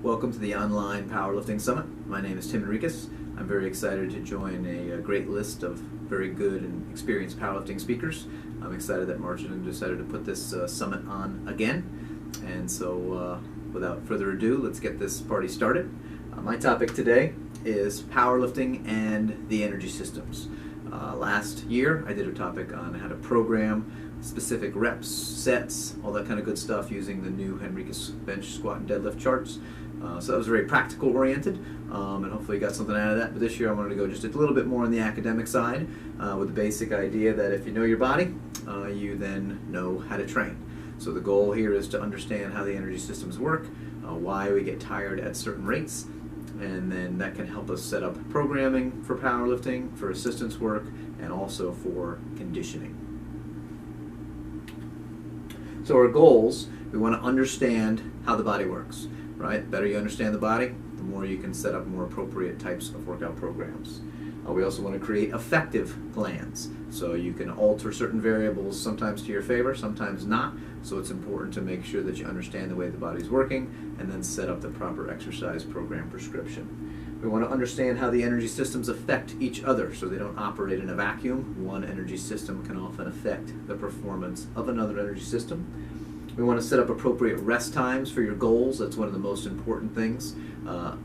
Welcome to the online Powerlifting Summit. My name is Tim Enriquez. I'm very excited to join a great list of very good and experienced powerlifting speakers. I'm excited that Martin decided to put this summit on again. And so without further ado, let's get this party started. My topic today is powerlifting and the energy systems. Last year I did a topic on how to program specific reps, sets, all that kind of good stuff using the new Enriquez bench, squat, and deadlift charts. So that was very practical oriented, and hopefully you got something out of that. But this year I wanted to go just a little bit more on the academic side with the basic idea that if you know your body, you then know how to train. So the goal here is to understand how the energy systems work, why we get tired at certain rates, and then that can help us set up programming for powerlifting, for assistance work, and also for conditioning. So our goals, we want to understand how the body works, right? The better you understand the body, the more you can set up more appropriate types of workout programs. We also want to create effective plans. So you can alter certain variables sometimes to your favor, sometimes not. So it's important to make sure that you understand the way the body's working and then set up the proper exercise program prescription. We want to understand how the energy systems affect each other so they don't operate in a vacuum. One energy system can often affect the performance of another energy system. We want to set up appropriate rest times for your goals. That's one of the most important things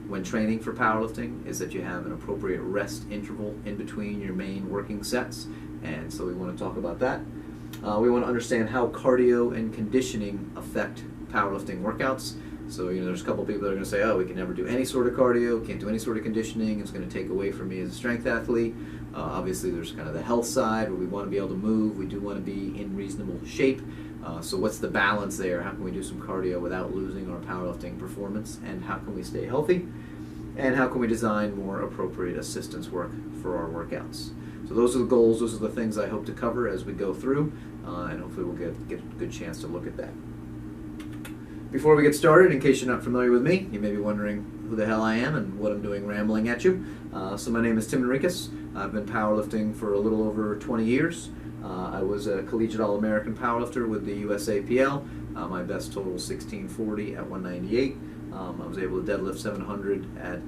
when training for powerlifting, is that you have an appropriate rest interval in between your main working sets. And so we want to talk about that. We want to understand how cardio and conditioning affect powerlifting workouts. So, there's a couple people that are going to say, oh, we can never do any sort of cardio, can't do any sort of conditioning, it's going to take away from me as a strength athlete. Obviously, there's kind of the health side where we want to be able to move, we do want to be in reasonable shape. So what's the balance there? How can we do some cardio without losing our powerlifting performance? And how can we stay healthy? And how can we design more appropriate assistance work for our workouts? So those are the goals, those are the things I hope to cover as we go through, and hopefully we'll get a good chance to look at that. Before we get started, in case you're not familiar with me, you may be wondering who the hell I am and what I'm doing rambling at you. So my name is Tim Enriquez. I've been powerlifting for a little over 20 years. I was a collegiate All-American powerlifter with the USAPL. My best total 1640 at 198. I was able to deadlift 700 at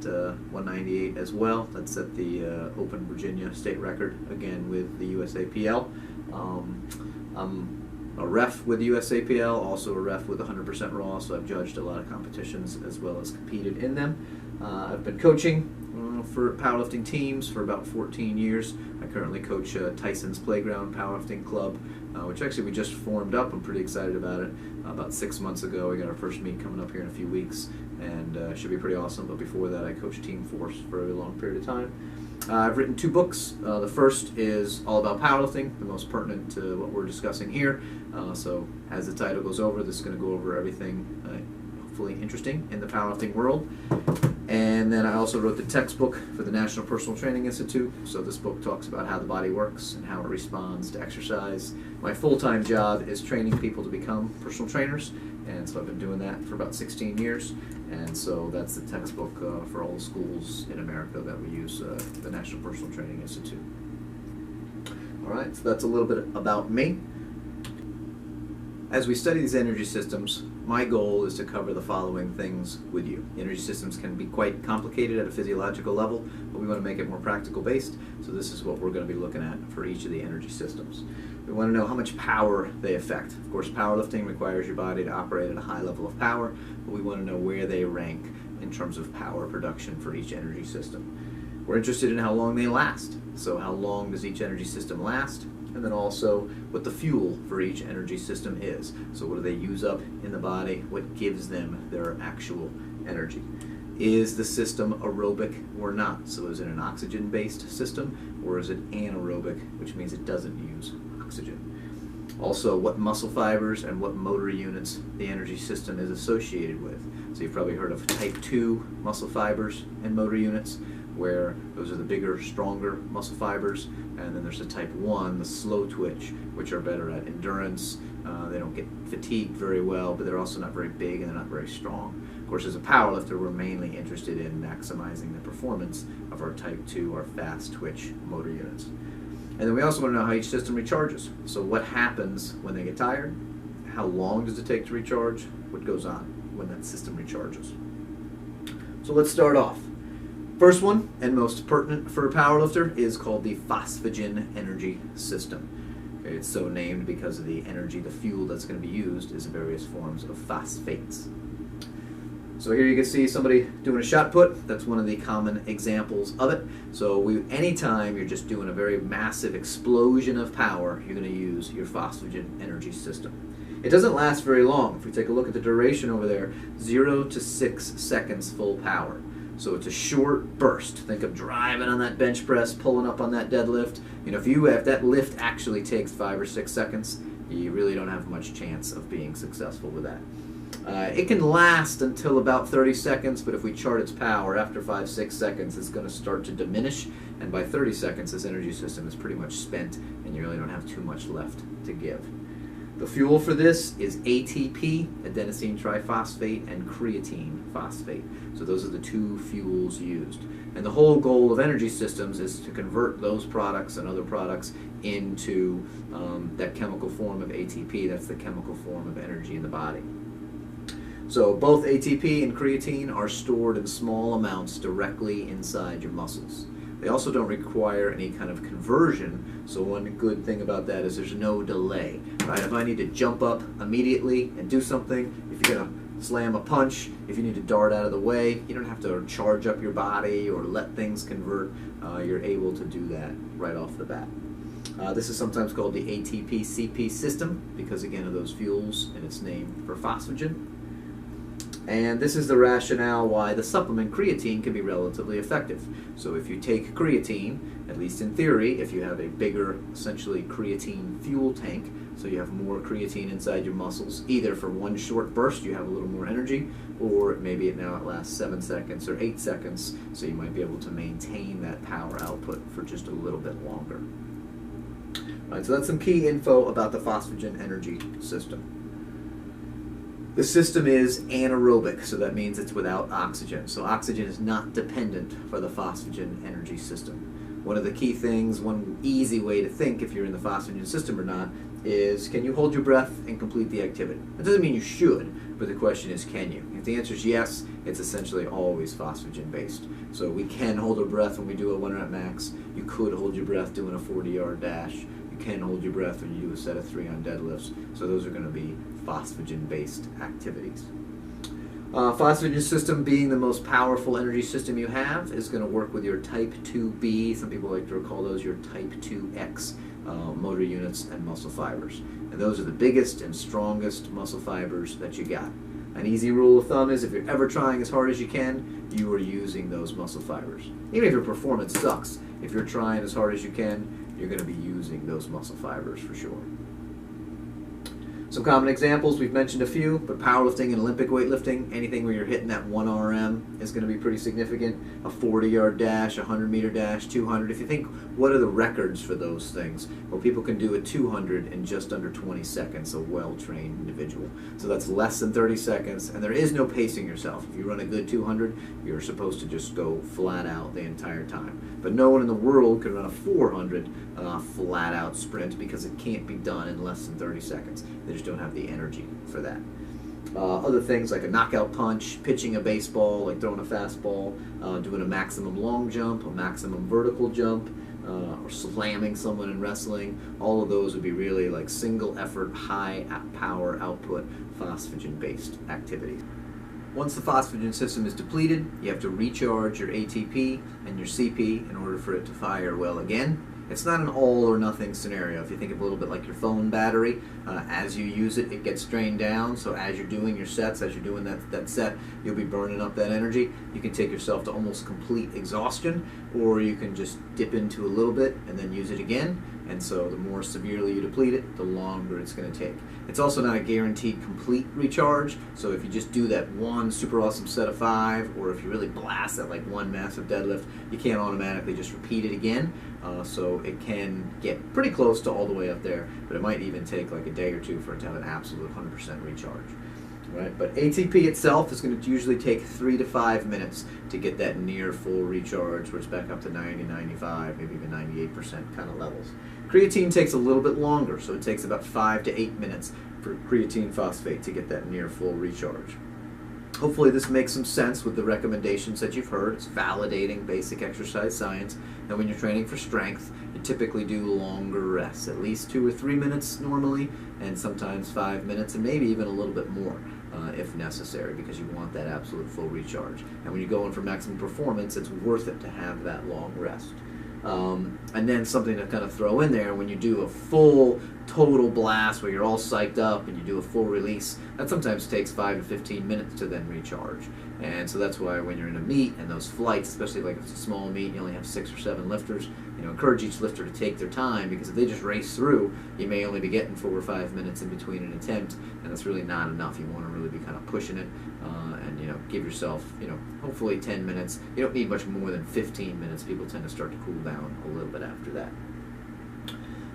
198 as well. That set the Open Virginia state record again with the USAPL. I'm a ref with USAPL, also a ref with 100% Raw, so I've judged a lot of competitions as well as competed in them. I've been coaching for powerlifting teams for about 14 years. I currently coach Tyson's Playground Powerlifting Club, which actually we just formed up. I'm pretty excited about it. About 6 months ago, we got our first meet coming up here in a few weeks, and should be pretty awesome. But before that, I coached Team Force for a long period of time. I've written 2 books. The first is all about powerlifting, the most pertinent to what we're discussing here. So as the title goes over, this is going to go over everything hopefully interesting in the powerlifting world. And then I also wrote the textbook for the National Personal Training Institute. So this book talks about how the body works and how it responds to exercise. My full-time job is training people to become personal trainers, and so I've been doing that for about 16 years. And so that's the textbook for all the schools in America that we use, the National Personal Training Institute. All right, so that's a little bit about me. As we study these energy systems, my goal is to cover the following things with you. The energy systems can be quite complicated at a physiological level, but we want to make it more practical based, so this is what we're going to be looking at for each of the energy systems. We want to know how much power they affect. Of course, powerlifting requires your body to operate at a high level of power, but we want to know where they rank in terms of power production for each energy system. We're interested in how long they last. So how long does each energy system last? And then also what the fuel for each energy system is. So what do they use up in the body? What gives them their actual energy? Is the system aerobic or not? So is it an oxygen-based system, or is it anaerobic, which means it doesn't use oxygen? Also, what muscle fibers and what motor units the energy system is associated with. So you've probably heard of type 2 muscle fibers and motor units, where those are the bigger, stronger muscle fibers, and then there's the type 1, the slow twitch, which are better at endurance. They don't get fatigued very well, but they're also not very big and they're not very strong. Of course, as a powerlifter, we're mainly interested in maximizing the performance of our type 2, our fast twitch motor units. And then we also want to know how each system recharges. So what happens when they get tired? How long does it take to recharge? What goes on when that system recharges? So let's start off. First one, and most pertinent for a powerlifter, is called the phosphagen energy system. Okay, it's so named because of the energy, the fuel that's going to be used is various forms of phosphates. So here you can see somebody doing a shot put. That's one of the common examples of it. So anytime you're just doing a very massive explosion of power, you're going to use your phosphagen energy system. It doesn't last very long. If we take a look at the duration over there, 0 to 6 seconds full power. So it's a short burst. Think of driving on that bench press, pulling up on that deadlift. You know, if that lift actually takes 5 or 6 seconds, you really don't have much chance of being successful with that. It can last until about 30 seconds, but if we chart its power, after 5-6 seconds, it's going to start to diminish, and by 30 seconds, this energy system is pretty much spent, and you really don't have too much left to give. The fuel for this is ATP, adenosine triphosphate, and creatine phosphate. So those are the two fuels used. And the whole goal of energy systems is to convert those products and other products into that chemical form of ATP. That's the chemical form of energy in the body. So both ATP and creatine are stored in small amounts directly inside your muscles. They also don't require any kind of conversion, so one good thing about that is there's no delay. Right? If I need to jump up immediately and do something, if you're going to slam a punch, if you need to dart out of the way, you don't have to charge up your body or let things convert. You're able to do that right off the bat. This is sometimes called the ATP-CP system because, again, of those fuels and its name for phosphagen. And this is the rationale why the supplement creatine can be relatively effective. So if you take creatine, at least in theory, if you have a bigger, essentially creatine fuel tank, so you have more creatine inside your muscles, either for one short burst you have a little more energy, or maybe it lasts 7 seconds or 8 seconds, so you might be able to maintain that power output for just a little bit longer. All right, so that's some key info about the phosphagen energy system. The system is anaerobic, so that means it's without oxygen. So oxygen is not dependent for the phosphagen energy system. One of the key things, one easy way to think if you're in the phosphagen system or not, is can you hold your breath and complete the activity? That doesn't mean you should, but the question is can you? If the answer is yes, it's essentially always phosphagen based. So we can hold our breath when we do a 1 rep max. You could hold your breath doing a 40-yard dash. You can hold your breath when you do a set of 3 on deadlifts. So those are going to be phosphagen-based activities. Phosphagen system, being the most powerful energy system you have, is going to work with your type 2B, some people like to call those your type 2X motor units and muscle fibers. And those are the biggest and strongest muscle fibers that you got. An easy rule of thumb is if you're ever trying as hard as you can, you are using those muscle fibers. Even if your performance sucks, if you're trying as hard as you can, you're going to be using those muscle fibers for sure. Some common examples, we've mentioned a few, but powerlifting and Olympic weightlifting, anything where you're hitting that 1 RM is going to be pretty significant. A 40-yard dash, a 100-meter dash, 200. If you think, what are the records for those things? Well, people can do a 200 in just under 20 seconds, a well-trained individual. So that's less than 30 seconds, and there is no pacing yourself. If you run a good 200, you're supposed to just go flat out the entire time. But no one in the world can run a 400 flat-out sprint because it can't be done in less than 30 seconds. They just don't have the energy for that. Other things like a knockout punch, pitching a baseball, like throwing a fastball, doing a maximum long jump, a maximum vertical jump, or slamming someone in wrestling, all of those would be really like single effort, high power output, phosphagen-based activities. Once the phosphagen system is depleted, you have to recharge your ATP and your CP in order for it to fire well again. It's not an all or nothing scenario. If you think of a little bit like your phone battery, as you use it, it gets drained down. So as you're doing your sets, as you're doing that set, you'll be burning up that energy. You can take yourself to almost complete exhaustion, or you can just dip into a little bit and then use it again. And so the more severely you deplete it, the longer it's going to take. It's also not a guaranteed complete recharge. So if you just do that one super awesome set of 5, or if you really blast that like one massive deadlift, you can't automatically just repeat it again. So it can get pretty close to all the way up there, but it might even take like a day or two for it to have an absolute 100% recharge. Right? But ATP itself is going to usually take 3 to 5 minutes to get that near full recharge, where it's back up to 90, 95, maybe even 98% kind of levels. Creatine takes a little bit longer, so it takes about 5 to 8 minutes for creatine phosphate to get that near full recharge. Hopefully this makes some sense with the recommendations that you've heard. It's validating basic exercise science. And when you're training for strength, you typically do longer rests, at least 2 or 3 minutes normally, and sometimes 5 minutes, and maybe even a little bit more if necessary, because you want that absolute full recharge. And when you go in for maximum performance, it's worth it to have that long rest. And then something to kind of throw in there, when you do a full total blast where you're all psyched up and you do a full release, that sometimes takes 5 to 15 minutes to then recharge. And so that's why when you're in a meet and those flights, especially like if it's a small meet, you only have 6 or 7 lifters, encourage each lifter to take their time, because if they just race through, you may only be getting 4 or 5 minutes in between an attempt, and that's really not enough. You want to really be kind of pushing it, and give yourself, hopefully 10 minutes. You don't need much more than 15 minutes. People tend to start to cool down a little bit after that.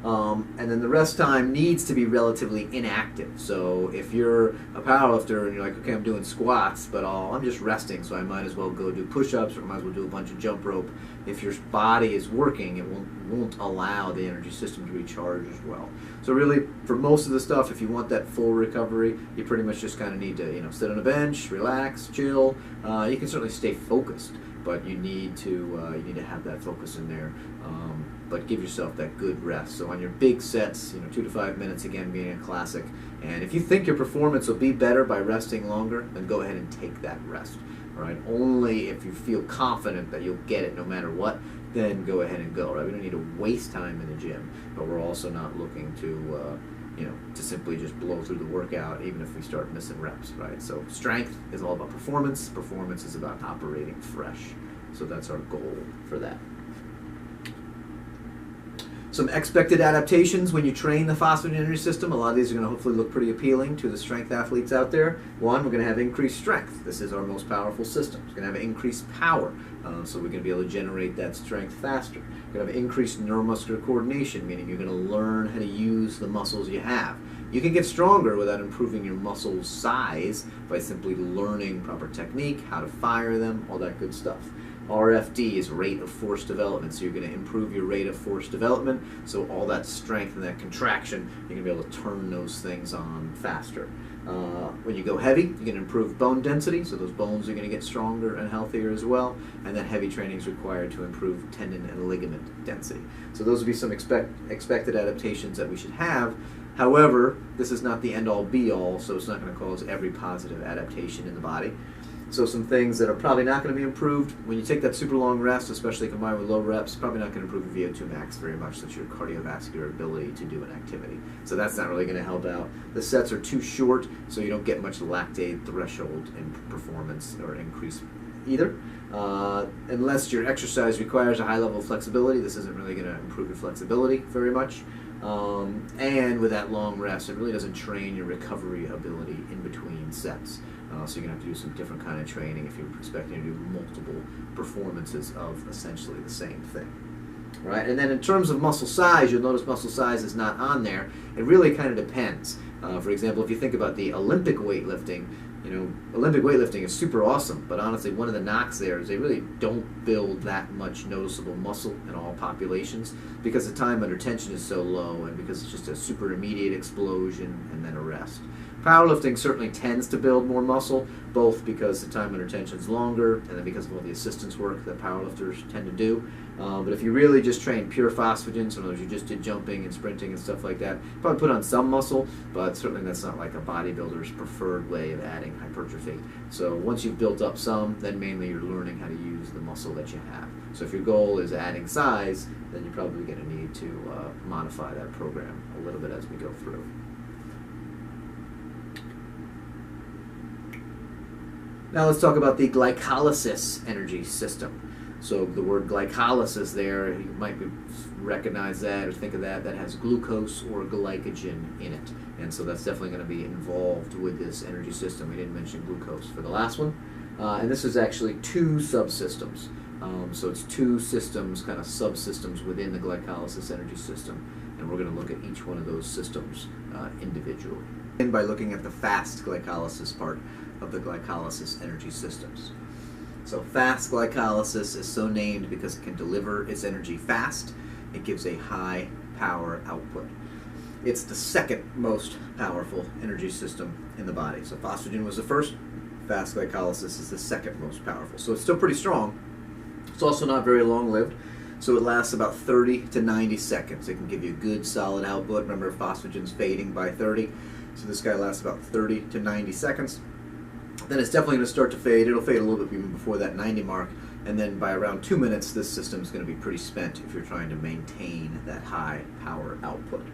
And then the rest time needs to be relatively inactive. So if you're a powerlifter and you're like, okay, I'm doing squats, but I'm just resting, so I might as well go do push-ups, or I might as well do a bunch of jump rope. If your body is working, it won't allow the energy system to recharge as well. So really, for most of the stuff, if you want that full recovery, you pretty much just kind of need to sit on a bench, relax, chill. You can certainly stay focused, but you need to have that focus in there. But give yourself that good rest. So on your big sets, 2 to 5 minutes, again, being a classic. And if you think your performance will be better by resting longer, then go ahead and take that rest. All right? Only if you feel confident that you'll get it no matter what, then go ahead and go. Right? We don't need to waste time in the gym, but we're also not looking to to simply just blow through the workout, even if we start missing reps. Right? So strength is all about performance. Performance is about operating fresh. So that's our goal for that. Some expected adaptations when you train the phosphagen energy system. A lot of these are going to hopefully look pretty appealing to the strength athletes out there. One, we're going to have increased strength. This is our most powerful system. It's going to have increased power, so we're going to be able to generate that strength faster. We're going to have increased neuromuscular coordination, meaning you're going to learn how to use the muscles you have. You can get stronger without improving your muscle size by simply learning proper technique, how to fire them, all that good stuff. RFD is rate of force development, so you're going to improve your rate of force development, so all that strength and that contraction, you're going to be able to turn those things on faster. When you go heavy, you're going to improve bone density, so those bones are going to get stronger and healthier as well, and then heavy training is required to improve tendon and ligament density. So those would be some expected adaptations that we should have. However, this is not the end-all be-all, so it's not going to cause every positive adaptation in the body. So some things that are probably not going to be improved, when you take that super long rest, especially combined with low reps, probably not going to improve your VO2 max very much. That's your cardiovascular ability to do an activity. So that's not really going to help out. The sets are too short, so you don't get much lactate threshold in performance or increase either. Unless your exercise requires a high level of flexibility, this isn't really going to improve your flexibility very much. And with that long rest, it really doesn't train your recovery ability in between sets. So you're going to have to do some different kind of training if you're expecting to do multiple performances of essentially the same thing. Right? And then in terms of muscle size, you'll notice muscle size is not on there. It really kind of depends. For example, if you think about the Olympic weightlifting, Olympic weightlifting is super awesome, but honestly, one of the knocks there is they really don't build that much noticeable muscle in all populations because the time under tension is so low and because it's just a super immediate explosion and then a rest. Powerlifting certainly tends to build more muscle, both because the time under tension is longer and then because of all the assistance work that powerlifters tend to do. But if you really just train pure phosphagen, so in other words, you just did jumping and sprinting and stuff like that, probably put on some muscle, but certainly that's not like a bodybuilder's preferred way of adding hypertrophy. So once you've built up some, then mainly you're learning how to use the muscle that you have. So if your goal is adding size, then you're probably going to need to modify that program a little bit as we go through. Now let's talk about the glycolysis energy system. So the word glycolysis there, you might recognize that or think of that. That has glucose or glycogen in it. And so that's definitely going to be involved with this energy system. We didn't mention glucose for the last one. And this is actually 2 subsystems. So it's 2 systems, kind of subsystems within the glycolysis energy system. And we're going to look at each one of those systems individually. And by looking at the fast glycolysis part of the glycolysis energy systems. So fast glycolysis is so named because it can deliver its energy fast. It gives a high power output. It's the second most powerful energy system in the body. So phosphagen was the first. Fast glycolysis is the second most powerful. So it's still pretty strong. It's also not very long-lived. So it lasts about 30 to 90 seconds. It can give you a good solid output. Remember, phosphagen's fading by 30. So this guy lasts about 30 to 90 seconds. Then it's definitely going to start to fade. It'll fade a little bit even before that 90 mark. And then by around 2 minutes, this system is going to be pretty spent if you're trying to maintain that high power output.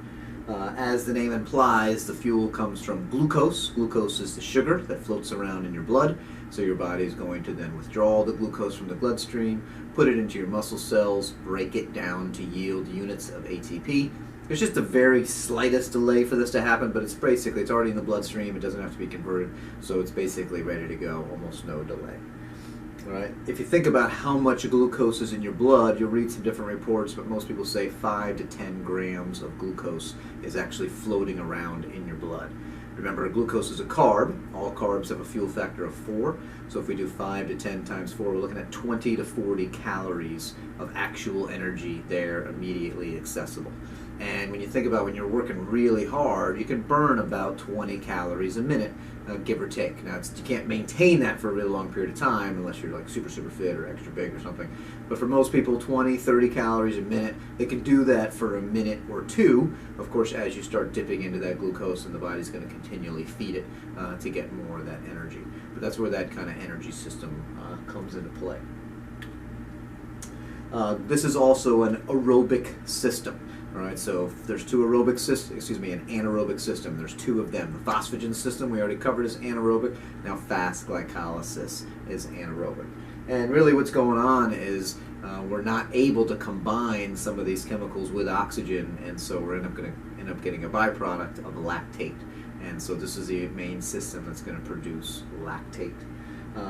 As the name implies, the fuel comes from glucose. Glucose is the sugar that floats around in your blood. So your body is going to then withdraw the glucose from the bloodstream, put it into your muscle cells, break it down to yield units of ATP. There's just a very slightest delay for this to happen, but it's already in the bloodstream. It doesn't have to be converted, so it's basically ready to go, almost no delay. All right. If you think about how much glucose is in your blood, you'll read some different reports, but most people say 5 to 10 grams of glucose is actually floating around in your blood. Remember, glucose is a carb. All carbs have a fuel factor of 4. So if we do 5 to 10 times 4, we're looking at 20 to 40 calories of actual energy there immediately accessible. And when you think about when you're working really hard, you can burn about 20 calories a minute, give or take. Now, you can't maintain that for a really long period of time unless you're like super fit or extra big or something. But for most people, 20, 30 calories a minute, they can do that for a minute or two. Of course, as you start dipping into that glucose, and the body's going to continually feed it to get more of that energy. But that's where that kind of energy system comes into play. This is also an aerobic system. All right, so there's two aerobic systems, an anaerobic system. There's two of them. The phosphagen system we already covered is anaerobic. Now fast glycolysis is anaerobic. And really what's going on is we're not able to combine some of these chemicals with oxygen, and so we're end up getting a byproduct of lactate. And so this is the main system that's going to produce lactate.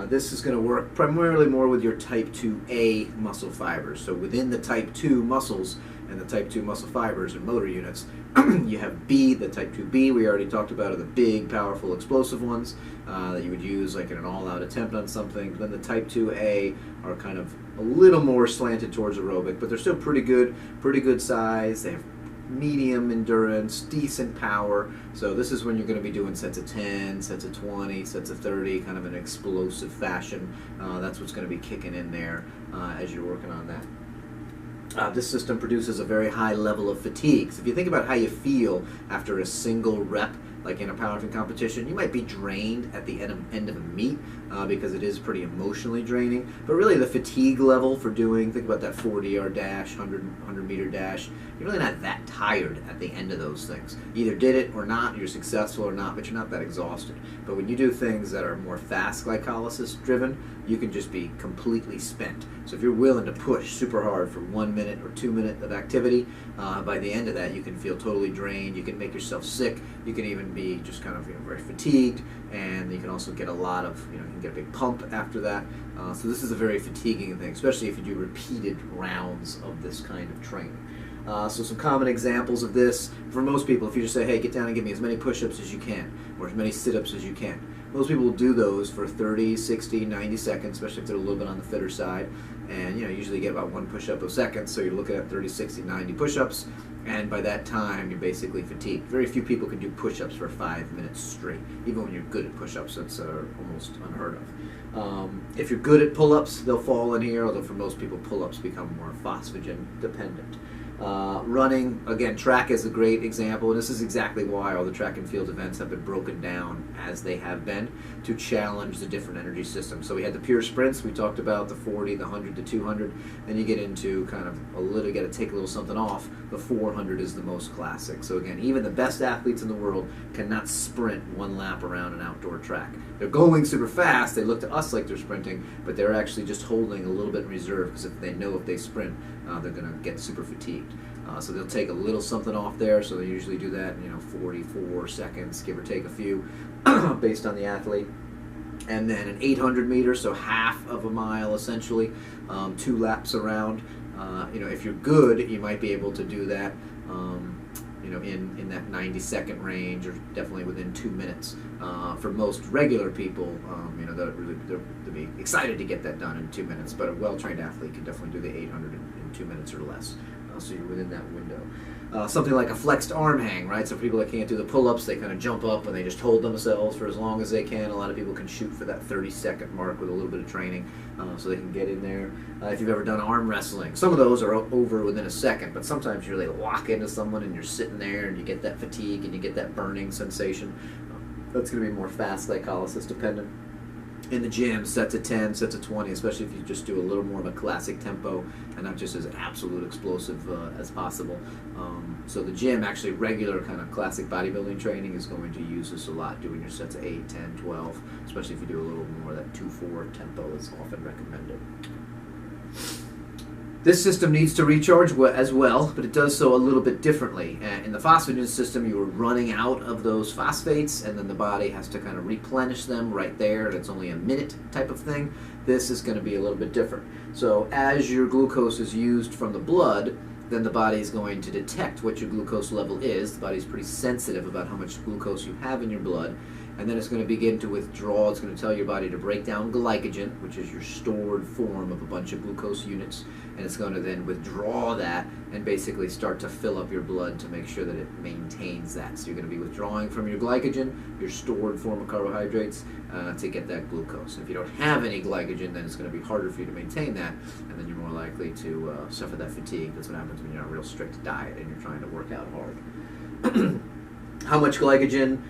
This is going to work primarily more with your type 2A muscle fibers. So within the type 2 muscles and the type 2 muscle fibers and motor units, you have B, the type 2B we already talked about, are the big, powerful, explosive ones that you would use like in an all-out attempt on something. Then the type 2A are kind of a little more slanted towards aerobic, but they're still pretty good size. They have medium endurance, decent power. So this is when you're going to be doing sets of 10, sets of 20, sets of 30, kind of an explosive fashion. That's what's going to be kicking in there as you're working on that. This system produces a very high level of fatigue. So if you think about how you feel after a single rep, like in a powerlifting competition, you might be drained at the end of a meet because it is pretty emotionally draining. But really the fatigue level for doing, think about that 40-yard dash, 100-meter dash, you're really not that tired at the end of those things. You either did it or not, you're successful or not, but you're not that exhausted. But when you do things that are more fast glycolysis driven, you can just be completely spent. So if you're willing to push super hard for 1 minute or 2 minutes of activity, by the end of that you can feel totally drained, you can make yourself sick, you can even be just kind of very fatigued, and you can also get a lot of, you can get a big pump after that. So this is a very fatiguing thing, especially if you do repeated rounds of this kind of training. So some common examples of this, for most people, if you just say, hey, get down and give me as many push-ups as you can, or as many sit-ups as you can. Most people will do those for 30, 60, 90 seconds, especially if they're a little bit on the fitter side. And usually get about 1 push-up a second, so you're looking at 30, 60, 90 push-ups, and by that time you're basically fatigued. Very few people can do push-ups for 5 minutes straight. Even when you're good at push-ups, that's almost unheard of. If you're good at pull-ups, they'll fall in here, although for most people pull-ups become more phosphagen dependent. Running, again, track is a great example, and this is exactly why all the track and field events have been broken down as they have been to challenge the different energy systems. So we had the pure sprints, we talked about the 40, the 100, the 200, then you get into kind of you got to take a little something off. The 400 is the most classic. So again, even the best athletes in the world cannot sprint 1 lap around an outdoor track. They're going super fast, they look to us like they're sprinting, but they're actually just holding a little bit in reserve, because if they sprint, they're going to get super fatigued. So they'll take a little something off there, so they usually do that in 44 seconds, give or take a few, based on the athlete. And then an 800 meters, so half of a mile essentially, 2 laps around. If you're good, you might be able to do that in that 90-second range, or definitely within 2 minutes. For most regular people, they'll be excited to get that done in 2 minutes, but a well-trained athlete can definitely do the 800 in 2 minutes or less. so you're within that window. Something like a flexed arm hang, right? So for people that can't do the pull-ups, they kind of jump up and they just hold themselves for as long as they can. A lot of people can shoot for that 30-second mark with a little bit of training, so they can get in there. If you've ever done arm wrestling, some of those are over within a second, but sometimes you really lock into someone and you're sitting there and you get that fatigue and you get that burning sensation. That's going to be more fast glycolysis dependent. In the gym, sets of 10, sets of 20, especially if you just do a little more of a classic tempo and not just as absolute explosive as possible. So the gym, actually regular kind of classic bodybuilding training, is going to use this a lot, doing your sets of 8, 10, 12, especially if you do a little more. That 2-4 tempo is often recommended. This system needs to recharge as well, but it does so a little bit differently. In the phosphagen system, you are running out of those phosphates, and then the body has to kind of replenish them right there, and it's only a minute type of thing. This is going to be a little bit different. So as your glucose is used from the blood, then the body is going to detect what your glucose level is. The body is pretty sensitive about how much glucose you have in your blood, and then it's going to begin to withdraw. It's going to tell your body to break down glycogen, which is your stored form of a bunch of glucose units, and it's going to then withdraw that and basically start to fill up your blood to make sure that it maintains that. So you're going to be withdrawing from your glycogen, your stored form of carbohydrates, to get that glucose. If you don't have any glycogen, then it's going to be harder for you to maintain that, and then you're more likely to suffer that fatigue. That's what happens when you're on a real strict diet and you're trying to work out hard. How much glycogen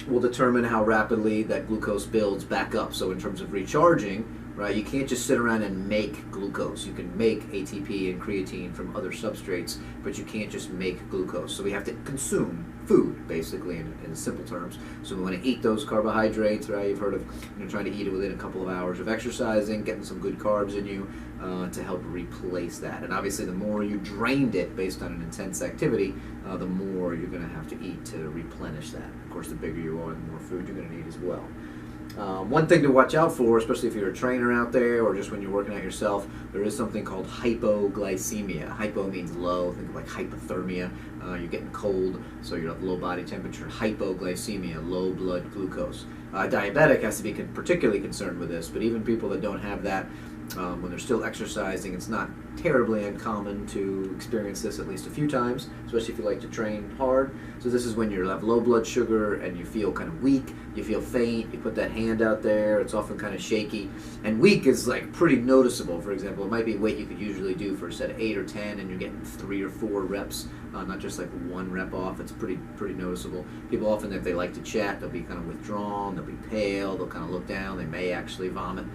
will determine how rapidly that glucose builds back up. So in terms of recharging, right, you can't just sit around and make glucose. You can make ATP and creatine from other substrates, but you can't just make glucose. So we have to consume food, basically, in simple terms. So we want to eat those carbohydrates, right? You've heard of trying to eat it within a couple of hours of exercising, getting some good carbs in you to help replace that. And obviously, the more you drained it based on an intense activity, the more you're going to have to eat to replenish that. Of course, the bigger you are, the more food you're going to need as well. One thing to watch out for, especially if you're a trainer out there or just when you're working out yourself, there is something called hypoglycemia. Hypo means low, think of like hypothermia. You're getting cold, so you have low body temperature. Hypoglycemia, low blood glucose. Diabetic has to be particularly concerned with this, but even people that don't have that, when they're still exercising, it's not terribly uncommon to experience this at least a few times, especially if you like to train hard. So this is when you have low blood sugar and you feel kind of weak, you feel faint, you put that hand out there, it's often kind of shaky. And weak is like pretty noticeable. For example, it might be weight you could usually do for a set of 8 or 10 and you're getting 3 or 4 reps, not just like 1 rep off. It's pretty noticeable. People often, if they like to chat, they'll be kind of withdrawn, they'll be pale, they'll kind of look down, they may actually vomit.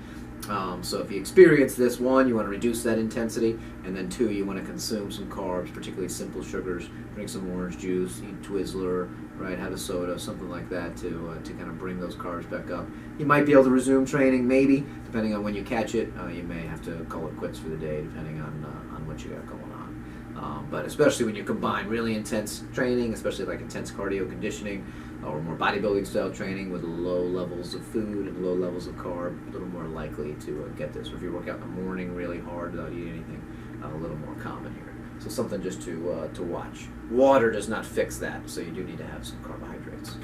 So if you experience this, 1, you want to reduce that intensity, and then 2, you want to consume some carbs, particularly simple sugars, drink some orange juice, eat Twizzler, right, have a soda, something like that to kind of bring those carbs back up. You might be able to resume training, maybe, depending on when you catch it. You may have to call it quits for the day, depending on what you got going on. But especially when you combine really intense training, especially like intense cardio conditioning, or more bodybuilding style training with low levels of food and low levels of carb, a little more likely to get this. Or if you work out in the morning really hard without eating anything, a little more common here. So something just to watch. Water does not fix that, so you do need to have some carbohydrates.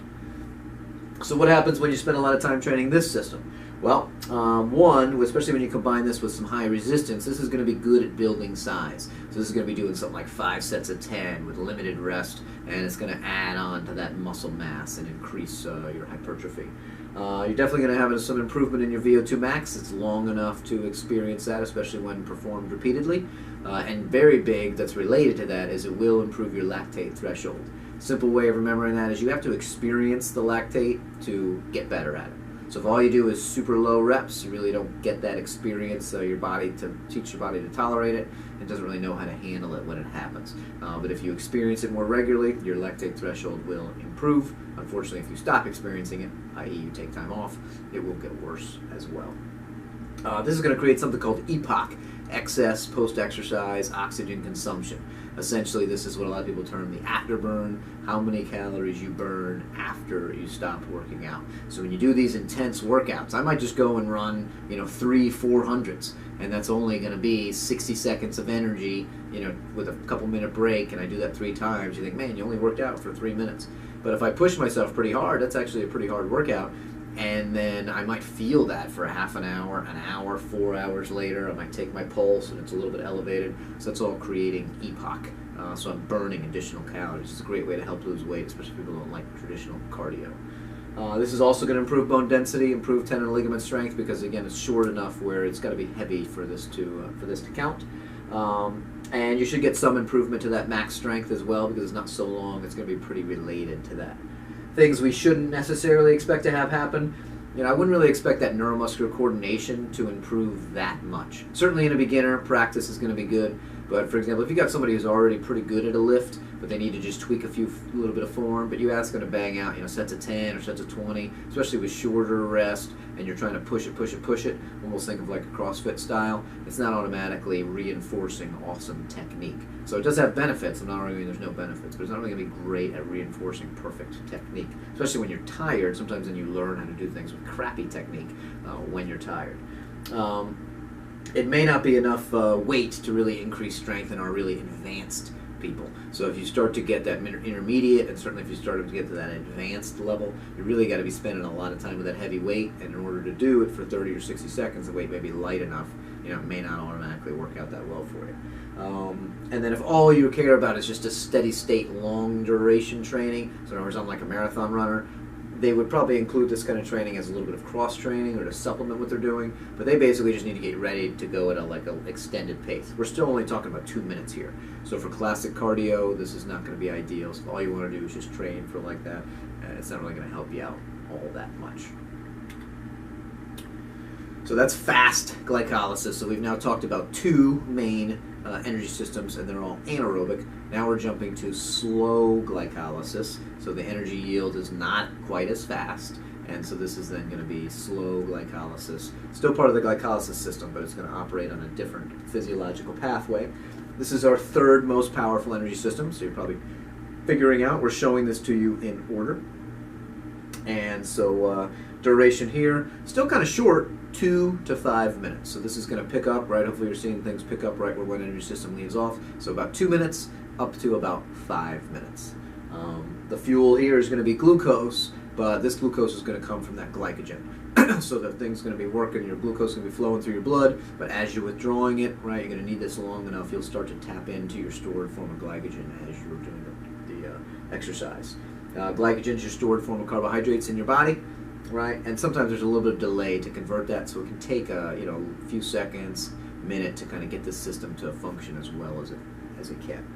So what happens when you spend a lot of time training this system? Well, 1, especially when you combine this with some high resistance, this is going to be good at building size. So this is going to be doing something like 5 sets of 10 with limited rest, and it's going to add on to that muscle mass and increase your hypertrophy. You're definitely going to have some improvement in your VO2 max. It's long enough to experience that, especially when performed repeatedly. And very big, that's related to that, is it will improve your lactate threshold. Simple way of remembering that is you have to experience the lactate to get better at it. So if all you do is super low reps, you really don't get that experience, your body to teach your body to tolerate it. It doesn't really know how to handle it when it happens. But if you experience it more regularly, your lactate threshold will improve. Unfortunately, if you stop experiencing it, i.e. you take time off, it will get worse as well. This is going to create something called EPOC, excess post-exercise oxygen consumption. Essentially, this is what a lot of people term the afterburn, how many calories you burn after you stop working out. So when you do these intense workouts, I might just go and run, 3 400s, and that's only going to be 60 seconds of energy, with a couple minute break, and I do that 3 times. You think, man, you only worked out for 3 minutes. But if I push myself pretty hard, that's actually a pretty hard workout. and then I might feel that for a half an hour, 4 hours later. I might take my pulse and it's a little bit elevated. So that's all creating EPOC. So I'm burning additional calories. It's a great way to help lose weight, especially people who don't like traditional cardio. This is also going to improve bone density, improve tendon and ligament strength, because again, it's short enough where it's got to be heavy for this to count. And you should get some improvement to that max strength as well, because it's not so long. It's going to be pretty related to that. Things we shouldn't necessarily expect to have happen. I wouldn't really expect that neuromuscular coordination to improve that much. Certainly in a beginner, practice is going to be good. But for example, if you got somebody who's already pretty good at a lift, but they need to just tweak a little bit of form, but you ask them to bang out, sets of 10 or sets of 20, especially with shorter rest, and you're trying to push it, almost think of like a CrossFit style, it's not automatically reinforcing awesome technique. So it does have benefits. I'm not arguing there's no benefits, but it's not really going to be great at reinforcing perfect technique, especially when you're tired. Sometimes then you learn how to do things with crappy technique when you're tired. It may not be enough weight to really increase strength in our really advanced people. So if you start to get that intermediate, and certainly if you start to get to that advanced level, you really got to be spending a lot of time with that heavy weight, and in order to do it for 30 or 60 seconds, the weight may be light enough, it may not automatically work out that well for you. And then if all you care about is just a steady state, long duration training, so in other words, I'm like a marathon runner, they would probably include this kind of training as a little bit of cross training or to supplement what they're doing, but they basically just need to get ready to go at a extended pace. We're still only talking about 2 minutes here. So for classic cardio, this is not going to be ideal. So if all you want to do is just train for like that, it's not really going to help you out all that much. So that's fast glycolysis. So we've now talked about two main energy systems, and they're all anaerobic. Now we're jumping to slow glycolysis. So the energy yield is not quite as fast, and so this is then going to be slow glycolysis. Still part of the glycolysis system, but it's going to operate on a different physiological pathway. This is our third most powerful energy system, so you're probably figuring out we're showing this to you in order. And so duration here, still kind of short, 2 to 5 minutes. So this is going to pick up, right? Hopefully you're seeing things pick up right where one energy system leaves off. So about 2 minutes up to about 5 minutes. The fuel here is going to be glucose, but this glucose is going to come from that glycogen. So the thing's going to be working, your glucose is going to be flowing through your blood, but as you're withdrawing it, right, you're going to need this long enough, you'll start to tap into your stored form of glycogen as you're doing the exercise. Glycogen is your stored form of carbohydrates in your body, right? And sometimes there's a little bit of delay to convert that, so it can take a few seconds, minute to kind of get this system to function as well as it can.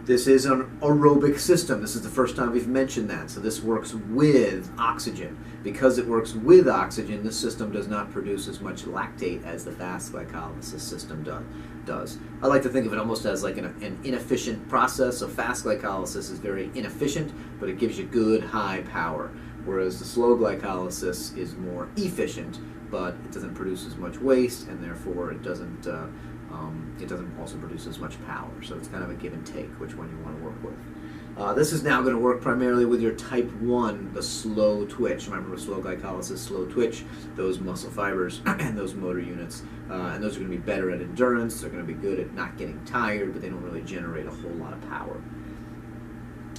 This is an aerobic system. This is the first time we've mentioned that. So this works with oxygen. Because it works with oxygen, this system does not produce as much lactate as the fast glycolysis system does. I like to think of it almost as like an inefficient process. So fast glycolysis is very inefficient, but it gives you good high power. Whereas the slow glycolysis is more efficient, but it doesn't produce as much waste, and therefore it doesn't also produce as much power. So it's kind of a give and take, which one you want to work with. This is now going to work primarily with your type 1, the slow twitch. Remember, with slow glycolysis, slow twitch, those muscle fibers and those motor units. And those are going to be better at endurance. They're going to be good at not getting tired, but they don't really generate a whole lot of power.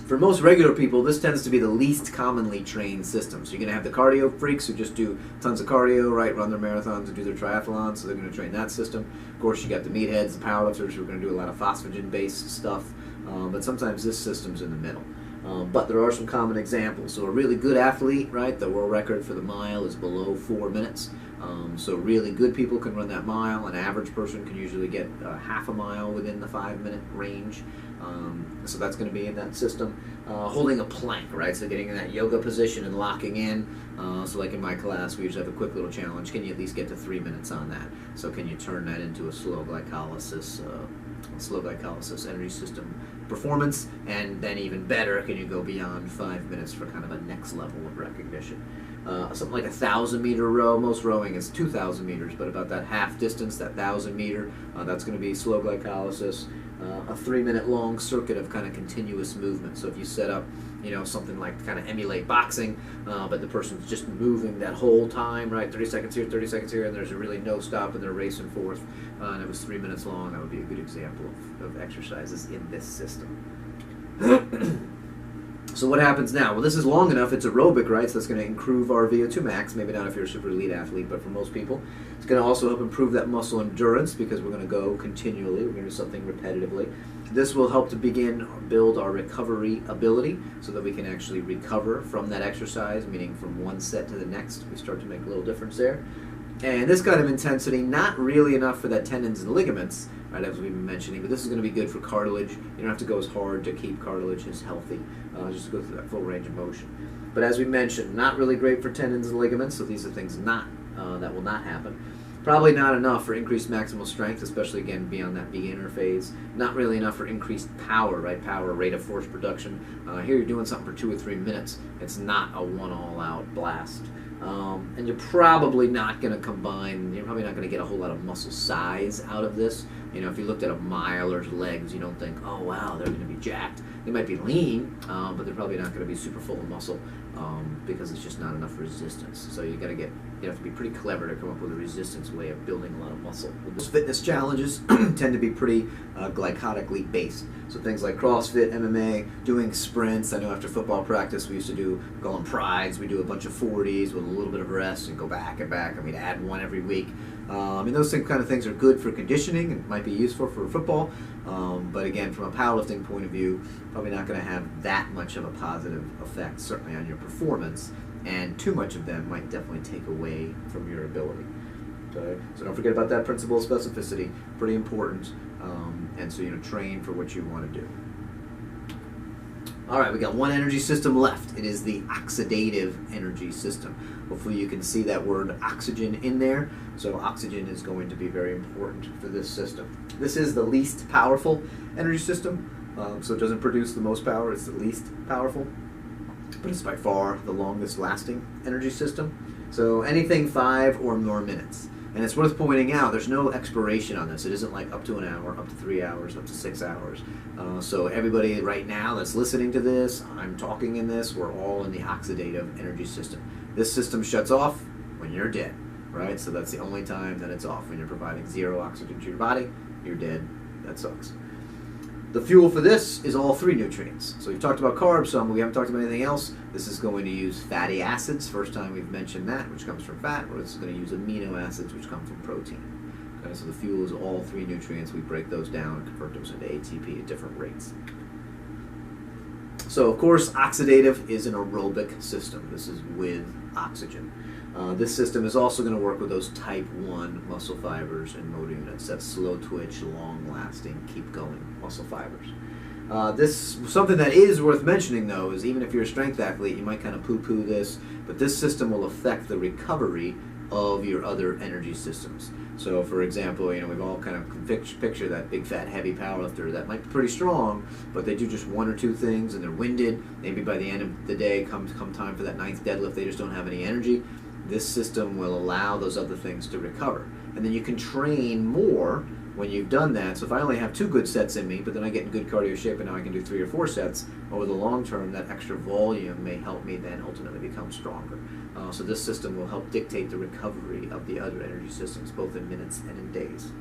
For most regular people, this tends to be the least commonly trained system. So you're going to have the cardio freaks who just do tons of cardio, right? Run their marathons and do their triathlons, so they're going to train that system. Of course, you got the meatheads, the powerlifters who are going to do a lot of phosphagen-based stuff. But sometimes this system's in the middle. But there are some common examples. So a really good athlete, right? The world record for the mile is below 4 minutes. So really good people can run that mile. An average person can usually get half a mile within the 5-minute range. So that's going to be in that system. Holding a plank, right? So getting in that yoga position and locking in. So like in my class, we usually have a quick little challenge. Can you at least get to 3 minutes on that? So can you turn that into a slow glycolysis energy system performance? And then even better, can you go beyond 5 minutes for kind of a next level of recognition? Something like a 1,000-meter row. Most rowing is 2,000 meters, but about that half distance, that 1,000-meter, that's going to be slow glycolysis. A 3-minute long circuit of kind of continuous movement. So if you set up, something like kind of emulate boxing, but the person's just moving that whole time, right? 30 seconds here, 30 seconds here, and there's really no stop, and they're racing forth, and it was 3 minutes long. That would be a good example of exercises in this system. So what happens now? Well, this is long enough. It's aerobic, right? So it's going to improve our VO2 max. Maybe not if you're a super elite athlete, but for most people. It's going to also help improve that muscle endurance because we're going to go continually. We're going to do something repetitively. This will help to begin or build our recovery ability so that we can actually recover from that exercise, meaning from one set to the next. We start to make a little difference there. And this kind of intensity, not really enough for that tendons and ligaments, right, as we've been mentioning, but this is going to be good for cartilage. You don't have to go as hard to keep cartilage as healthy, just go through that full range of motion. But as we mentioned, not really great for tendons and ligaments, so these are things that will not happen. Probably not enough for increased maximal strength, especially, again, beyond that beginner phase. Not really enough for increased power, right? Power, rate of force production. Here you're doing something for 2 or 3 minutes. It's not a one all-out blast. And you're probably not going to you're probably not going to get a whole lot of muscle size out of this. You know, if you looked at a miler's legs, you don't think, oh wow, they're going to be jacked. They might be lean, but they're probably not going to be super full of muscle because it's just not enough resistance. So you have to be pretty clever to come up with a resistance way of building a lot of muscle. Those fitness challenges tend to be pretty glycotically based. So things like CrossFit, MMA, doing sprints. I know after football practice we used to go on prides. We do a bunch of 40s with a little bit of rest and go back and back, and we'd add one every week. Those kind of things are good for conditioning and might be useful for football. But again, from a powerlifting point of view, probably not going to have that much of a positive effect, certainly on your performance, and too much of them might definitely take away from your ability. Okay? So don't forget about that principle of specificity, pretty important, and so train for what you want to do. All right, we got one energy system left. It is the oxidative energy system. Hopefully you can see that word oxygen in there. So oxygen is going to be very important for this system. This is the least powerful energy system, so it doesn't produce the most power. It's the least powerful, but it's by far the longest lasting energy system. So anything 5 or more minutes. And it's worth pointing out, there's no expiration on this. It isn't like up to an hour, up to 3 hours, up to 6 hours. So everybody right now that's listening to this, I'm talking in this, we're all in the oxidative energy system. This system shuts off when you're dead, right? So that's the only time that it's off. When you're providing 0 oxygen to your body, you're dead. That sucks. The fuel for this is all 3 nutrients. So we've talked about carbs some, but we haven't talked about anything else. This is going to use fatty acids, first time we've mentioned that, which comes from fat, or it's going to use amino acids, which come from protein. Okay, so the fuel is all 3 nutrients. We break those down and convert those into ATP at different rates. So of course, oxidative is an aerobic system. This is with oxygen. This system is also going to work with those type 1 muscle fibers and motor units. That's slow twitch, long-lasting, keep-going muscle fibers. Something that is worth mentioning, though, is even if you're a strength athlete, you might kind of poo-poo this, but this system will affect the recovery of your other energy systems. So, for example, we've all kind of picture that big, fat, heavy powerlifter that might be pretty strong, but they do just 1 or 2 things and they're winded. Maybe by the end of the day, come time for that 9th deadlift, they just don't have any energy. This system will allow those other things to recover. And then you can train more when you've done that. So if I only have 2 good sets in me, but then I get in good cardio shape and now I can do 3 or 4 sets, over the long term, that extra volume may help me then ultimately become stronger. So this system will help dictate the recovery of the other energy systems, both in minutes and in days.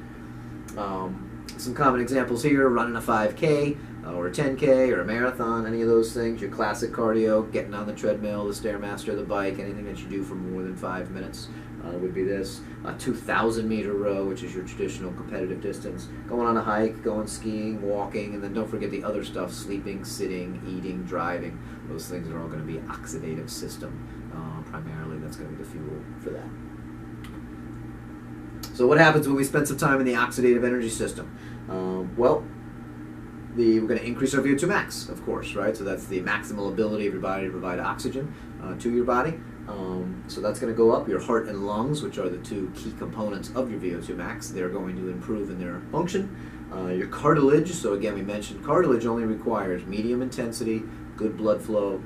Some common examples here: running a 5K or a 10K or a marathon, any of those things. Your classic cardio, getting on the treadmill, the Stairmaster, the bike, anything that you do for more than 5 minutes would be this. A 2,000-meter row, which is your traditional competitive distance. Going on a hike, going skiing, walking, and then don't forget the other stuff: sleeping, sitting, eating, driving. Those things are all going to be oxidative system. Primarily, that's going to be the fuel for that. So what happens when we spend some time in the oxidative energy system? We're going to increase our VO2 max, of course, right? So that's the maximal ability of your body to provide oxygen to your body. So that's going to go up. Your heart and lungs, which are the 2 key components of your VO2 max, they're going to improve in their function. Your cartilage, so again, we mentioned cartilage only requires medium intensity, good blood flow,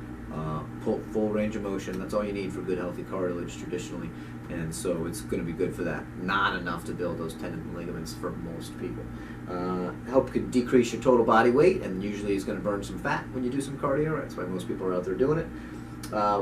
full range of motion. That's all you need for good, healthy cartilage traditionally. And so it's going to be good for that. Not enough to build those tendons and ligaments for most people. Help decrease your total body weight, and usually it's going to burn some fat when you do some cardio. That's why most people are out there doing it.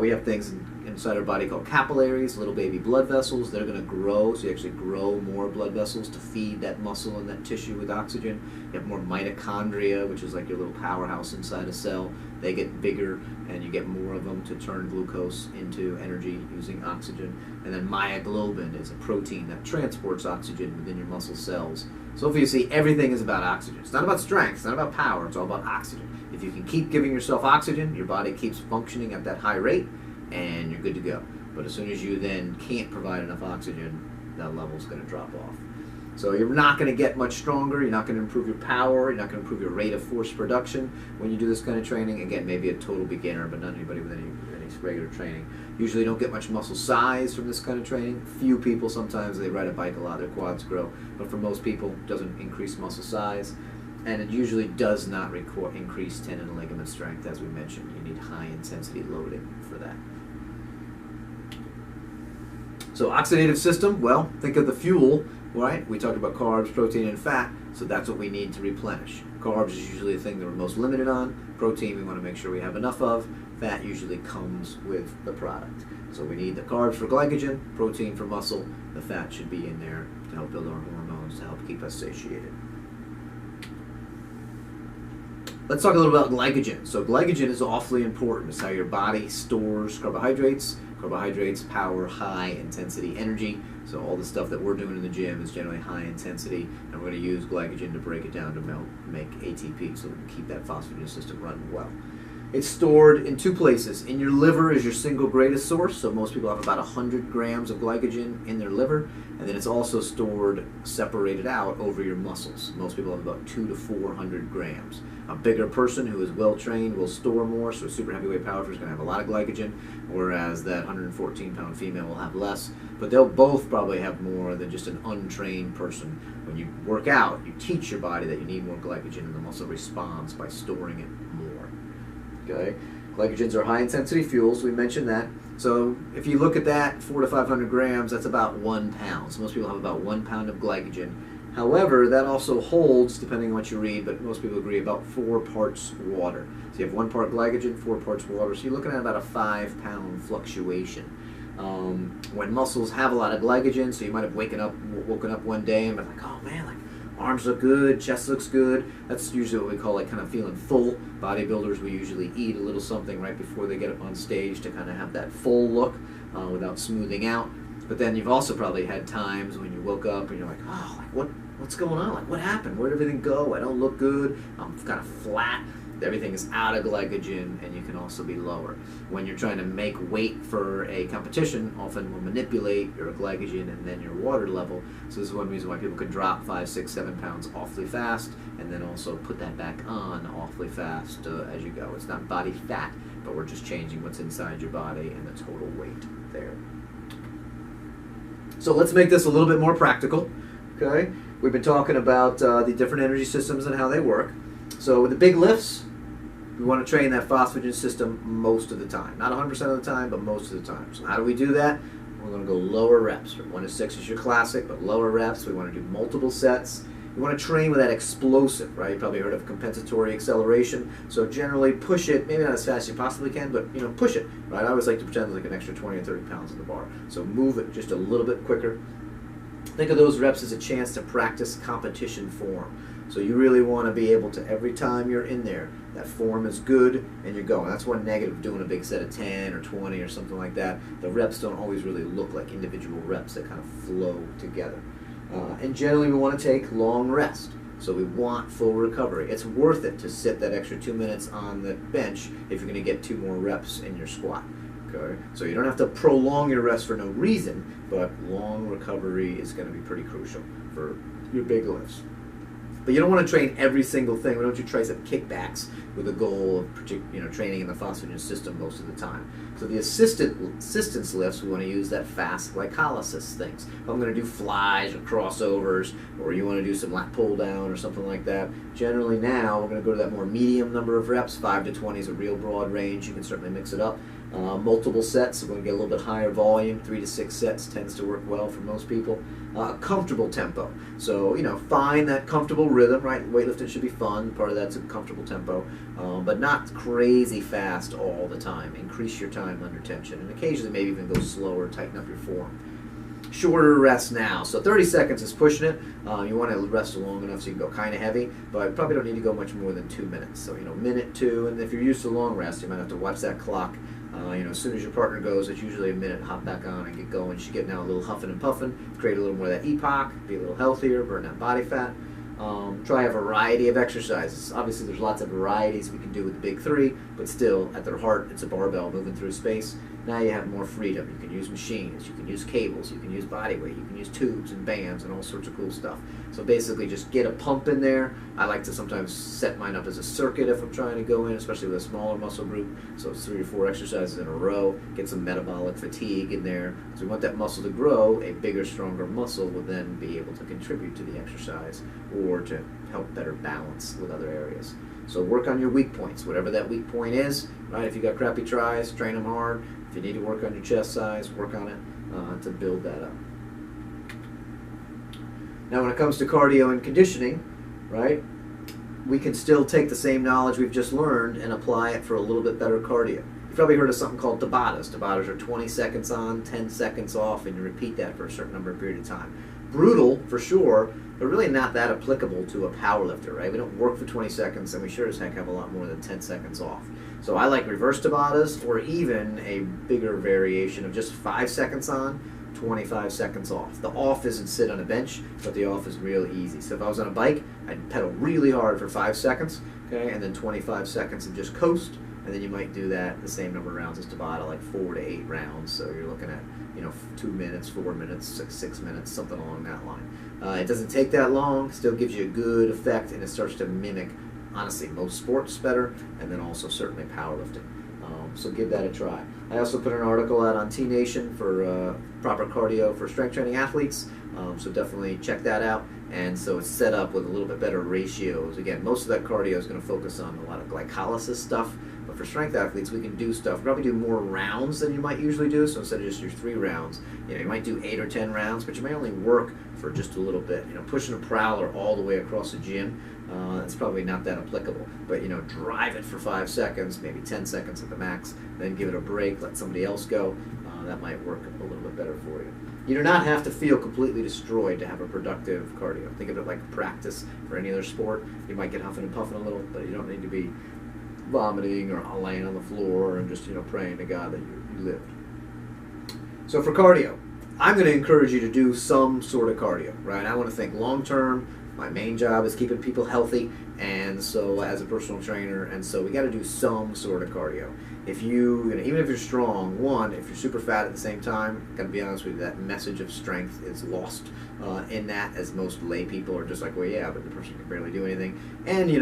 We have things inside our body called capillaries, little baby blood vessels. They're going to grow, so you actually grow more blood vessels to feed that muscle and that tissue with oxygen. You have more mitochondria, which is like your little powerhouse inside a cell. They get bigger, and you get more of them to turn glucose into energy using oxygen. And then myoglobin is a protein that transports oxygen within your muscle cells. So obviously everything is about oxygen. It's not about strength, it's not about power, it's all about oxygen. If you can keep giving yourself oxygen, your body keeps functioning at that high rate, and you're good to go. But as soon as you then can't provide enough oxygen, that level's going to drop off. So you're not going to get much stronger, you're not going to improve your power, you're not going to improve your rate of force production when you do this kind of training. Again, maybe a total beginner, but not anybody with any regular training. Usually don't get much muscle size from this kind of training. Few people, sometimes they ride a bike a lot, their quads grow, but for most people it doesn't increase muscle size, and it usually does not increase tendon and ligament strength. As we mentioned, you need high intensity loading for that. So oxidative system, well, think of the fuel, right? We talked about carbs, protein, and fat, so that's what we need to replenish. Carbs is usually the thing that we're most limited on. Protein we want to make sure we have enough of. Fat usually comes with the product. So we need the carbs for glycogen, protein for muscle. The fat should be in there to help build our hormones, to help keep us satiated. Let's talk a little about glycogen. So glycogen is awfully important. It's how your body stores carbohydrates. Carbohydrates power high intensity energy. So all the stuff that we're doing in the gym is generally high intensity, and we're going to use glycogen to break it down to make ATP so we can keep that phosphagen system running well. It's stored in two places. In your liver is your single greatest source, so most people have about 100 grams of glycogen in their liver, and then it's also stored, separated out over your muscles. Most people have about 200 to 400 grams. A bigger person who is well trained will store more, so a super heavyweight powerlifter is going to have a lot of glycogen, whereas that 114-pound female will have less, but they'll both probably have more than just an untrained person. When you work out, you teach your body that you need more glycogen, and the muscle responds by storing it more. Okay, glycogens are high-intensity fuels. We mentioned that. So if you look at that, 400 to 500 grams, that's about 1 pound. So most people have about 1 pound of glycogen. However, that also holds, depending on what you read, but most people agree, about 4 parts water. So you have 1 part glycogen, 4 parts water. So you're looking at about a 5-pound fluctuation. When muscles have a lot of glycogen, so you might have woken up one day and been like, oh man, like arms look good, chest looks good. That's usually what we call like kind of feeling full. Bodybuilders, we usually eat a little something right before they get up on stage to kind of have that full look without smoothing out. But then you've also probably had times when you woke up and you're like, oh, like what's going on? Like what happened? Where'd everything go? I don't look good. I'm kind of flat. Everything is out of glycogen, and you can also be lower. When you're trying to make weight for a competition, often we'll manipulate your glycogen and then your water level. So this is one reason why people can drop 5, 6, 7 pounds awfully fast, and then also put that back on awfully fast as you go. It's not body fat, but we're just changing what's inside your body and the total weight there. So let's make this a little bit more practical. Okay, we've been talking about the different energy systems and how they work. So with the big lifts, we want to train that phosphagen system most of the time. Not 100% of the time, but most of the time. So how do we do that? We're going to go lower reps. 1 to 6 is your classic, but lower reps. We want to do multiple sets. You want to train with that explosive, right? You probably heard of compensatory acceleration. So generally push it, maybe not as fast as you possibly can, but push it, right? I always like to pretend like an extra 20 or 30 pounds on the bar. So move it just a little bit quicker. Think of those reps as a chance to practice competition form. So you really want to be able to, every time you're in there, that form is good and you're going. That's one negative of doing a big set of 10 or 20 or something like that. The reps don't always really look like individual reps that kind of flow together. And generally we want to take long rest. So we want full recovery. It's worth it to sit that extra 2 minutes on the bench if you're going to get 2 more reps in your squat. Okay? So you don't have to prolong your rest for no reason, but long recovery is going to be pretty crucial for your big lifts. But you don't want to train every single thing. We don't do tricep kickbacks with the goal of training in the phosphagen system most of the time. So the assistance lifts, we want to use that fast glycolysis things. If I'm going to do flies or crossovers, or you want to do some lat pull down or something like that, generally now we're going to go to that more medium number of reps. 5 to 20 is a real broad range. You can certainly mix it up. Multiple sets, so we're going to get a little bit higher volume. 3 to 6 sets tends to work well for most people. Comfortable tempo. So, find that comfortable rhythm, right? Weightlifting should be fun. Part of that's a comfortable tempo, but not crazy fast all the time. Increase your time under tension, and occasionally maybe even go slower, tighten up your form. Shorter rest now. So 30 seconds is pushing it. You want to rest long enough so you can go kind of heavy, but probably don't need to go much more than 2 minutes. So, minute, 2, and if you're used to long rest, you might have to watch that clock. As soon as your partner goes, it's usually a minute, hop back on and get going. You should get now a little huffing and puffing, create a little more of that EPOC, be a little healthier, burn that body fat. Try a variety of exercises. Obviously, there's lots of varieties we can do with the big three, but still, at their heart, it's a barbell moving through space. Now you have more freedom. You can use machines, you can use cables, you can use body weight, you can use tubes and bands and all sorts of cool stuff. So basically, just get a pump in there. I like to sometimes set mine up as a circuit if I'm trying to go in, especially with a smaller muscle group. So it's 3 or 4 exercises in a row. Get some metabolic fatigue in there. So we want that muscle to grow. A bigger, stronger muscle will then be able to contribute to the exercise or to help better balance with other areas. So work on your weak points, whatever that weak point is, right? If you got crappy tries, train them hard. If you need to work on your chest size, work on it to build that up. Now when it comes to cardio and conditioning, right, we can still take the same knowledge we've just learned and apply it for a little bit better cardio. You've probably heard of something called Tabatas. Tabatas are 20 seconds on, 10 seconds off, and you repeat that for a certain number of period of time. Brutal, for sure, but really not that applicable to a powerlifter, right? We don't work for 20 seconds, and we sure as heck have a lot more than 10 seconds off. So I like reverse Tabatas, or even a bigger variation of just 5 seconds on, 25 seconds off. The off isn't sit on a bench, but the off is real easy. So if I was on a bike, I'd pedal really hard for 5 seconds, okay, and then 25 seconds of just coast, and then you might do that the same number of rounds as Tabata, like 4 to 8 rounds. So you're looking at 2 minutes, 4 minutes, 6 minutes, something along that line. It doesn't take that long, still gives you a good effect, and it starts to mimic, honestly, most sports better, and then also certainly powerlifting. So give that a try. I also put an article out on T Nation for proper cardio for strength training athletes, so definitely check that out. And so it's set up with a little bit better ratios. Again, most of that cardio is going to focus on a lot of glycolysis stuff, but for strength athletes, we can do stuff. Probably do more rounds than you might usually do. So instead of just your 3 rounds, you might do 8 or 10 rounds, but you may only work for just a little bit. Pushing a prowler all the way across the gym, it's probably not that applicable. But drive it for 5 seconds, maybe 10 seconds at the max, then give it a break, let somebody else go. That might work a little bit better for you. You do not have to feel completely destroyed to have a productive cardio. Think of it like practice for any other sport. You might get huffing and puffing a little, but you don't need to be vomiting or laying on the floor and just praying to God that you lived. So for cardio, I'm going to encourage you to do some sort of cardio, right? I want to think long term. My main job is keeping people healthy, and so as a personal trainer, and so we got to do some sort of cardio. If you, even if you're strong, if you're super fat at the same time, got to be honest with you, that message of strength is lost in that, as most lay people are just like, well, yeah, but the person can barely do anything. And,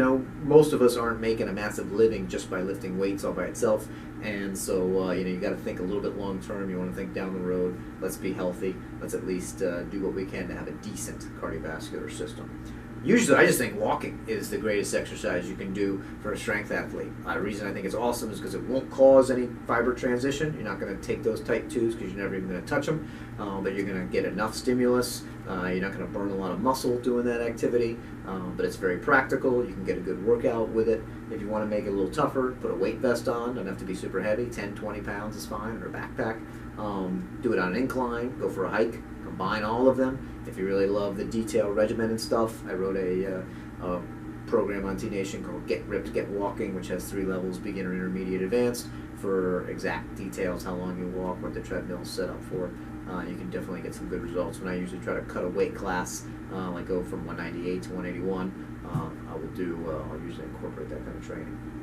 most of us aren't making a massive living just by lifting weights all by itself. And so, you got to think a little bit long term. You want to think down the road. Let's be healthy. Let's at least do what we can to have a decent cardiovascular system. Usually, I just think walking is the greatest exercise you can do for a strength athlete. The reason I think it's awesome is because it won't cause any fiber transition. You're not going to take those tight tubes because you're never even going to touch them, but you're going to get enough stimulus. You're not going to burn a lot of muscle doing that activity, but it's very practical. You can get a good workout with it. If you want to make it a little tougher, put a weight vest on. Doesn't have to be super heavy. 10, 20 pounds is fine, or a backpack. Do it on an incline. Go for a hike. Combine all of them. If you really love the detailed regimented stuff, I wrote a program on T Nation called Get Ripped, Get Walking, which has 3 levels: beginner, intermediate, advanced, for exact details, how long you walk, what the treadmill is set up for. You can definitely get some good results. When I usually try to cut a weight class, like go from 198 to 181, I'll usually incorporate that kind of training.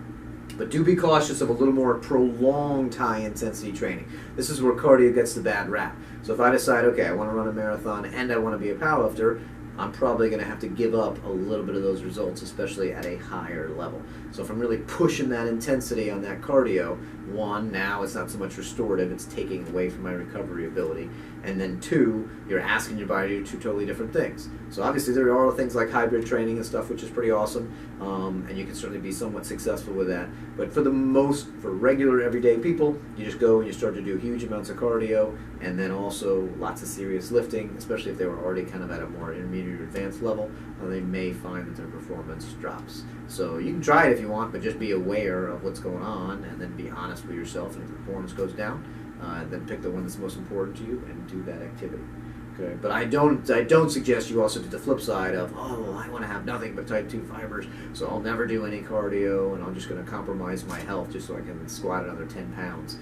But do be cautious of a little more prolonged high-intensity training. This is where cardio gets the bad rap. So if I decide, okay, I want to run a marathon and I want to be a powerlifter, I'm probably going to have to give up a little bit of those results, especially at a higher level. So if I'm really pushing that intensity on that cardio, one, now it's not so much restorative, it's taking away from my recovery ability. And then two, you're asking your body to do two totally different things. So obviously there are things like hybrid training and stuff, which is pretty awesome, and you can certainly be somewhat successful with that. But for regular everyday people, you just go and you start to do huge amounts of cardio, and then also lots of serious lifting, especially if they were already kind of at a more intermediate or advanced level, they may find that their performance drops. So you can try it if you want, but just be aware of what's going on, and then be honest with yourself. And if the performance goes down, then pick the one that's most important to you and do that activity. Okay, but I don't suggest you also do the flip side of, oh, I want to have nothing but type 2 fibers, so I'll never do any cardio, and I'm just going to compromise my health just so I can squat another 10 pounds.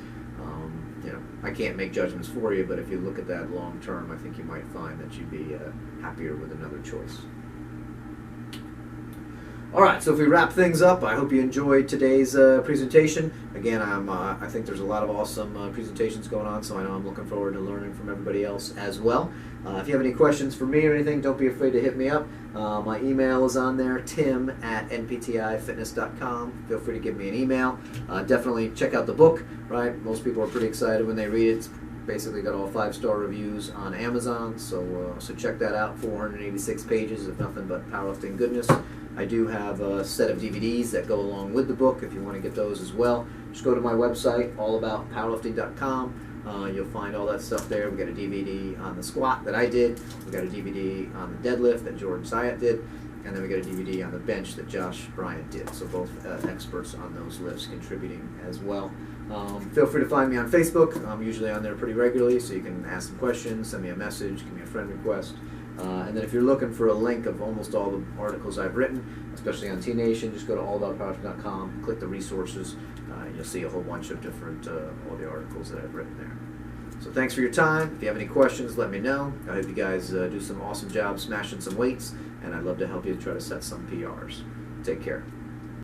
I can't make judgments for you, but if you look at that long term, I think you might find that you'd be happier with another choice. All right, so if we wrap things up, I hope you enjoyed today's presentation. Again, I think there's a lot of awesome presentations going on, so I know I'm looking forward to learning from everybody else as well. If you have any questions for me or anything, don't be afraid to hit me up. My email is on there, tim@nptifitness.com. Feel free to give me an email. Definitely check out the book, right? Most people are pretty excited when they read it. It's basically got all 5-star reviews on Amazon, so check that out. 486 pages of nothing but powerlifting goodness. I do have a set of DVDs that go along with the book if you want to get those as well. Just go to my website, allaboutpowerlifting.com. You'll find all that stuff there. We got a DVD on the squat that I did. We got a DVD on the deadlift that Jordan Syatt did. And then we got a DVD on the bench that Josh Bryant did. So both experts on those lifts contributing as well. Feel free to find me on Facebook. I'm usually on there pretty regularly, so you can ask some questions, send me a message, give me a friend request. And then if you're looking for a link of almost all the articles I've written, especially on T-Nation, just go to allaboutpowerlifting.com, click the resources, and you'll see a whole bunch of different, all the articles that I've written there. So thanks for your time. If you have any questions, let me know. I hope you guys do some awesome jobs smashing some weights, and I'd love to help you try to set some PRs. Take care.